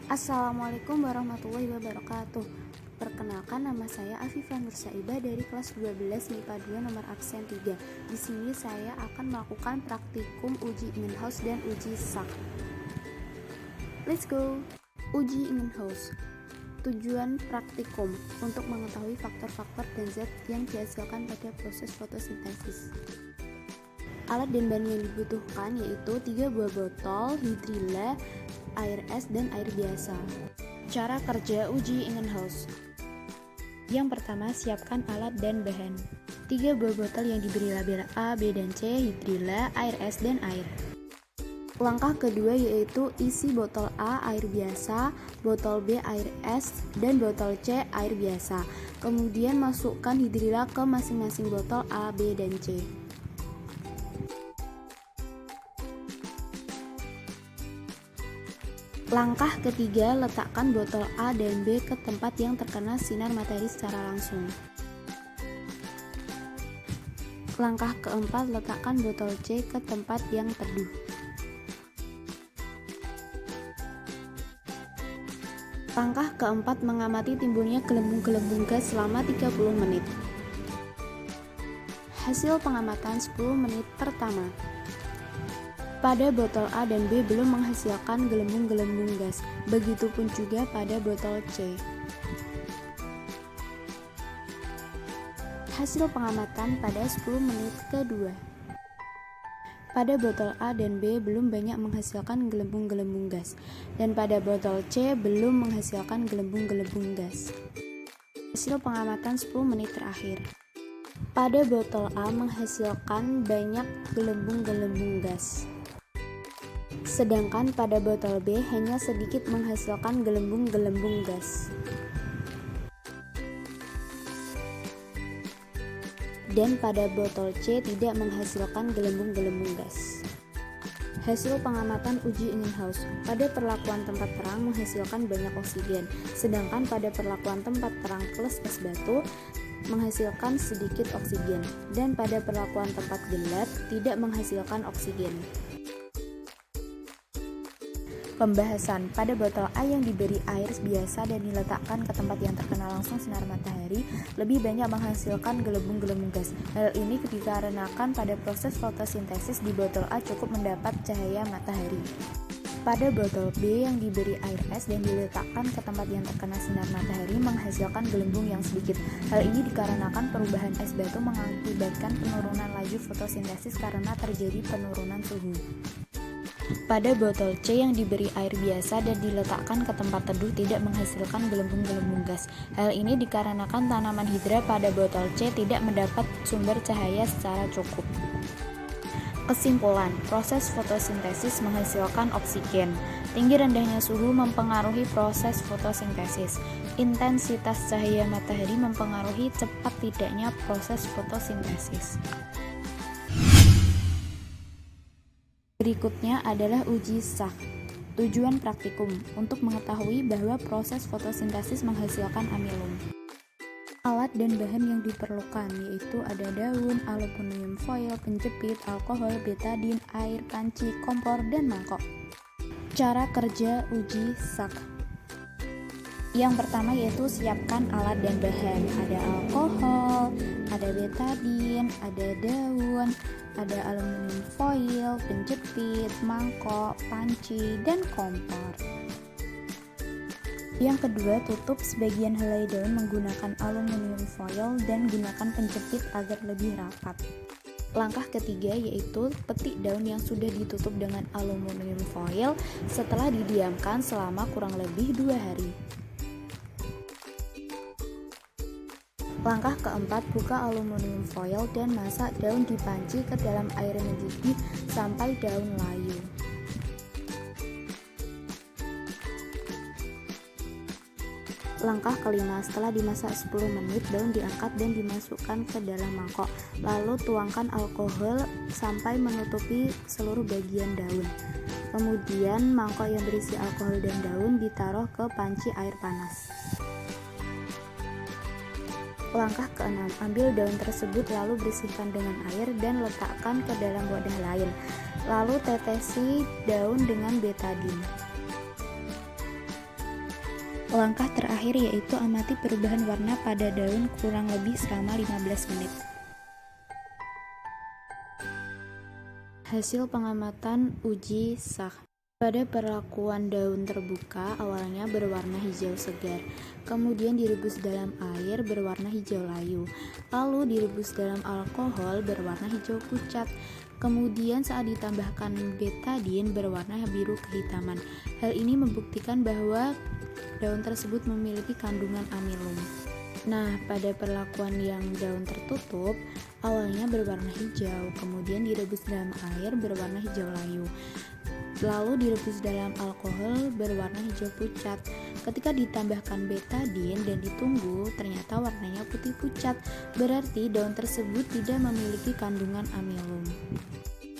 Assalamualaikum warahmatullahi wabarakatuh. Perkenalkan, nama saya Afifah Nursaibah dari kelas 12 MIPA 2 nomor absen 3. Di sini saya akan melakukan praktikum uji Ingenhous dan uji SAK. Let's go. Uji Ingenhous. Tujuan praktikum untuk mengetahui faktor-faktor dan zat yang dihasilkan pada proses fotosintesis. Alat dan bahan yang dibutuhkan yaitu 3 buah botol, hidrilla, air es, dan air biasa. Cara kerja uji Ingenhous. Yang pertama, siapkan alat dan bahan. 3 buah botol yang diberi label A, B, dan C, hidrilla, air es, dan air. Langkah kedua yaitu isi botol A air biasa, botol B air es, dan botol C air biasa. Kemudian masukkan hidrilla ke masing-masing botol A, B, dan C. Langkah ketiga, letakkan botol A dan B ke tempat yang terkena sinar matahari secara langsung. Langkah keempat, letakkan botol C ke tempat yang teduh. Langkah keempat, mengamati timbulnya gelembung-gelembung gas selama 30 menit. Hasil pengamatan 10 menit pertama. Pada botol A dan B belum menghasilkan gelembung-gelembung gas, begitupun juga pada botol C. Hasil pengamatan pada 10 menit kedua. Pada botol A dan B belum banyak menghasilkan gelembung-gelembung gas, dan pada botol C belum menghasilkan gelembung-gelembung gas. Hasil pengamatan 10 menit terakhir. Pada botol A menghasilkan banyak gelembung-gelembung gas, sedangkan pada botol B hanya sedikit menghasilkan gelembung-gelembung gas. Dan pada botol C tidak menghasilkan gelembung-gelembung gas. Hasil pengamatan uji Ingenhous. Pada perlakuan tempat terang menghasilkan banyak oksigen, sedangkan pada perlakuan tempat terang plus es batu menghasilkan sedikit oksigen, dan pada perlakuan tempat gelap tidak menghasilkan oksigen. Pembahasan. Pada botol A yang diberi air biasa dan diletakkan ke tempat yang terkena langsung sinar matahari, lebih banyak menghasilkan gelembung-gelembung gas. Hal ini dikarenakan pada proses fotosintesis di botol A cukup mendapat cahaya matahari. Pada botol B yang diberi air es dan diletakkan ke tempat yang terkena sinar matahari menghasilkan gelembung yang sedikit. Hal ini dikarenakan perubahan es batu mengakibatkan penurunan laju fotosintesis karena terjadi penurunan suhu. Pada botol C yang diberi air biasa dan diletakkan ke tempat teduh tidak menghasilkan gelembung-gelembung gas. Hal ini dikarenakan tanaman hidra pada botol C tidak mendapat sumber cahaya secara cukup. Kesimpulan, proses fotosintesis menghasilkan oksigen. Tinggi rendahnya suhu mempengaruhi proses fotosintesis. Intensitas cahaya matahari mempengaruhi cepat tidaknya proses fotosintesis. Berikutnya adalah uji SAK. Tujuan praktikum untuk mengetahui bahwa proses fotosintesis menghasilkan amilum. Alat dan bahan yang diperlukan yaitu ada daun, aluminium foil, penjepit, alkohol, betadin, air, panci, kompor, dan mangkok. Cara kerja uji SAK. Yang pertama yaitu siapkan alat dan bahan. Ada alkohol, ada betadin, ada daun, ada aluminium foil, penjepit, mangkok, panci, dan kompor. Yang kedua, tutup sebagian helai daun menggunakan aluminium foil dan gunakan penjepit agar lebih rapat. Langkah ketiga yaitu petik daun yang sudah ditutup dengan aluminium foil setelah didiamkan selama kurang lebih 2 hari. Langkah keempat, buka aluminium foil dan masak daun di panci ke dalam air mendidih sampai daun layu. Langkah kelima, setelah dimasak 10 menit, daun diangkat dan dimasukkan ke dalam mangkok. Lalu tuangkan alkohol sampai menutupi seluruh bagian daun. Kemudian mangkok yang berisi alkohol dan daun ditaruh ke panci air panas. Langkah keenam, ambil daun tersebut lalu bersihkan dengan air dan letakkan ke dalam wadah lain. Lalu tetesi daun dengan betadin. Langkah terakhir yaitu amati perubahan warna pada daun kurang lebih selama 15 menit. Hasil pengamatan uji sah. Pada perlakuan daun terbuka awalnya berwarna hijau segar, kemudian direbus dalam air berwarna hijau layu, lalu direbus dalam alkohol berwarna hijau pucat, kemudian saat ditambahkan betadin berwarna biru kehitaman. Hal ini membuktikan bahwa daun tersebut memiliki kandungan amilum. Nah, pada perlakuan yang daun tertutup, awalnya berwarna hijau, kemudian direbus dalam air berwarna hijau layu, lalu direbus dalam alkohol berwarna hijau pucat. Ketika ditambahkan betadin dan ditunggu, ternyata warnanya putih pucat, berarti daun tersebut tidak memiliki kandungan amilum.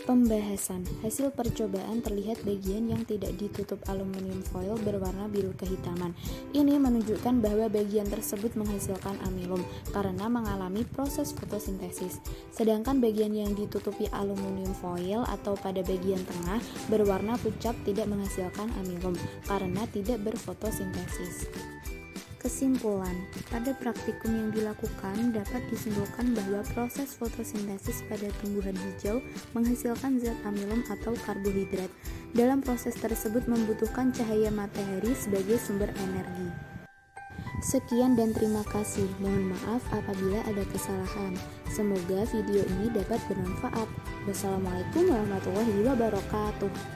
Pembahasan. Hasil percobaan terlihat bagian yang tidak ditutup aluminium foil berwarna biru kehitaman. Ini menunjukkan bahwa bagian tersebut menghasilkan amilum karena mengalami proses fotosintesis. Sedangkan bagian yang ditutupi aluminium foil atau pada bagian tengah berwarna pucat tidak menghasilkan amilum karena tidak berfotosintesis. Kesimpulan, pada praktikum yang dilakukan dapat disimpulkan bahwa proses fotosintesis pada tumbuhan hijau menghasilkan zat amilum atau karbohidrat. Dalam proses tersebut membutuhkan cahaya matahari sebagai sumber energi. Sekian dan terima kasih. Mohon maaf apabila ada kesalahan. Semoga video ini dapat bermanfaat. Wassalamualaikum warahmatullahi wabarakatuh.